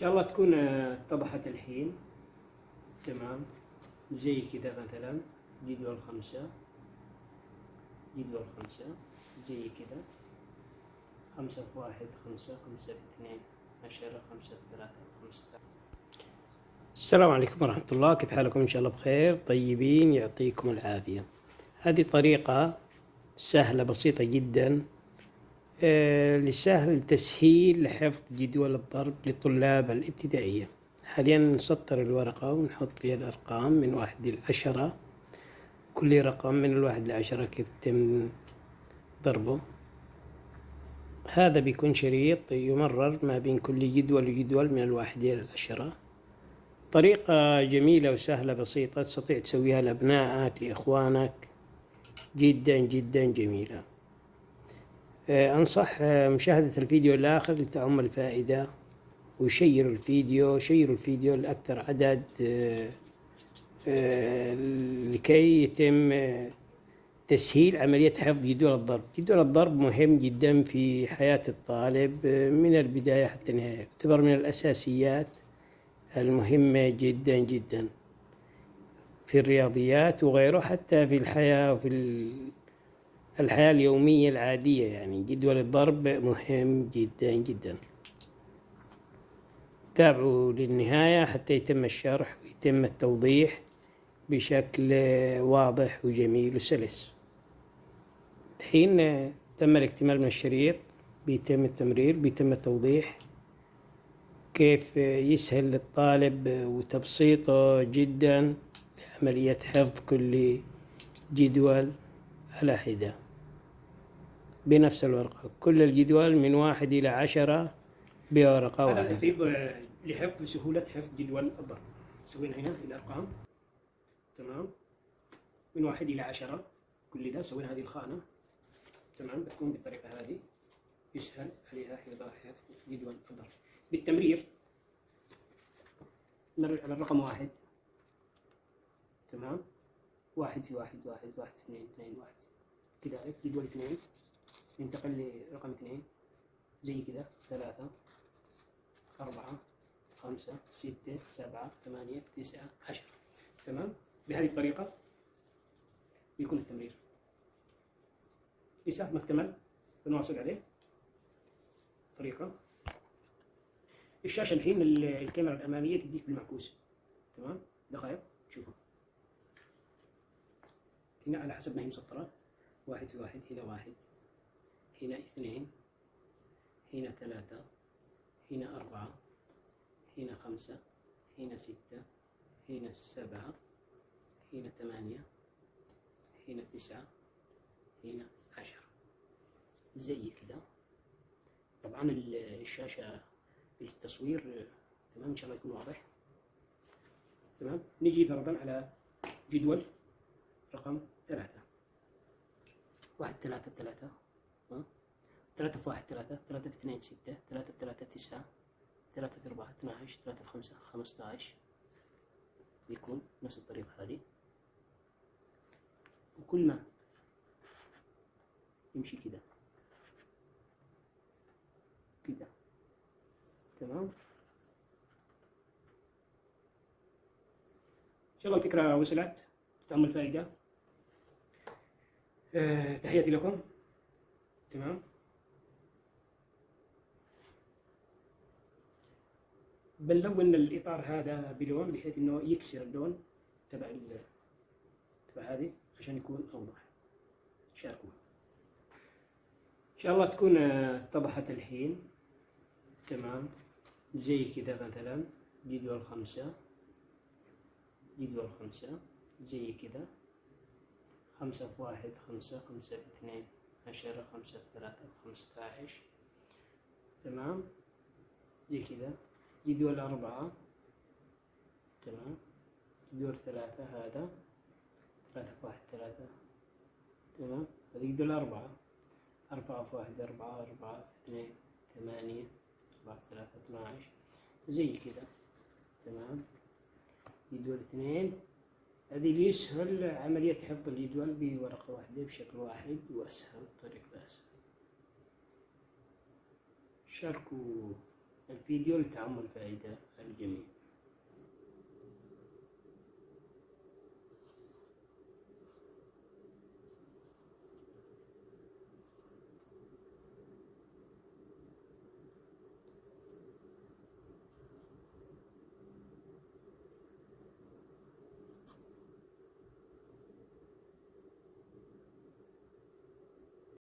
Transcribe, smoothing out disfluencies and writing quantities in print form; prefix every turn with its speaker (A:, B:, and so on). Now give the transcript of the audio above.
A: شاء الله تكون اتضحت الحين. تمام، زي كذا مثلا جدول 5، جدول 5 زي كذا 5 في 1 5، 5 في 2 10، 5 في 3 15. السلام عليكم ورحمة الله، كيف حالكم؟ إن شاء الله بخير طيبين، يعطيكم العافية. هذه طريقة سهلة بسيطة جدا لسهل تسهيل حفظ جدول الضرب لطلاب الابتدائية. حاليا نسطر الورقة ونحط فيها الأرقام من 1 إلى 10، كل رقم من 1 إلى 10 كيف تم ضربه. هذا بيكون شريط يمرر ما بين كل جدول وجدول من 1 إلى 10. طريقة جميلة وسهلة بسيطة تستطيع تسويها لأبنائك لإخوانك، جدا جدا جميلة. أنصح مشاهدة الفيديو الآخر لتعم الفائدة، وشيروا الفيديو لأكثر عدد لكي يتم تسهيل عملية حفظ جدول الضرب. جدول الضرب مهم جدا في حياة الطالب من البداية حتى النهاية، يعتبر من الأساسيات المهمة جدا جدا في الرياضيات وغيره، حتى في الحياة وفي الحياة اليومية العادية. يعني جدول الضرب مهم جدا جدا. تابعوا للنهاية حتى يتم الشرح ويتم التوضيح بشكل واضح وجميل وسلس. الحين تم الاكتمال من الشريط، بيتم التمرير، بيتم التوضيح كيف يسهل للطالب وتبسيطه جدا لعملية حفظ كل جدول على حدة بنفس الورقة. كل الجدول من 1 إلى 10 بورقة واحدة. هذا تفيض لحفظ سهولة حفظ جدول الضرب. سوينا هنا الأرقام، تمام، من 1 إلى 10 كل ده سوينا هذه الخانة، تمام. بتكون بالطريقة هذه، يسهل عليها حفظ جدول الضرب. بالتمرير نرجع على الرقم 1، تمام، 1 في 1 1 1 في 2 2 1. كذلك جدول 2 ننتقل لرقم 2 زي كذا 3 4 5 6 7 8 9 10، تمام. بهذه الطريقة يكون التمرير. لسه ما اكتمل، بنواصل عليه طريقة. الشاشة الحين الكاميرا الأمامية تديك بالمعكوس، تمام. دقائق شوفوا هنا على حسب ما هي مسطرة. 1 في 1 هنا 1، هنا 2، هنا 3، هنا 4، هنا 5، هنا 6، هنا 7، هنا 8، هنا 9، هنا 10 زي كده. طبعا الشاشة التصوير تمام، ان شاء الله يكون واضح، تمام. نجي فرضا على جدول رقم 3، 1 3 3 3 في 1 3 3 في 2 6 3 في 3 9 3 في 4 12 3 في 5 15. يكون نفس الطريقة هذه، وكل ما يمشي كده كده، تمام. إن شاء الله الفكرة وصلت، تعم الفائدة. تحياتي لكم، تمام. بنلون الإطار هذا بلون بحيث إنه يكسر اللون تبع هذه عشان يكون أوضح. شاركوا إن شاء الله تكون اتضحت الحين، تمام. زي كذا مثلا جدول 5، جدول 5 زي كذا 5 في 1 5 5 في 2 10 5 في 3 15، تمام. زي كذا جدول 4، تمام. جدول 3 هذا 3 في 1 3، تمام. هذا جدول 4 في 1 4 4 في 2 8 4 في 3 12 زي كذا، تمام. جدول 2 هذه اللي يسهل عملية حفظ الجدول بورقة واحدة بشكل واحد وأسهل، طريقة أسهل. شاركوا الفيديو لتعم الفائدة الجميع.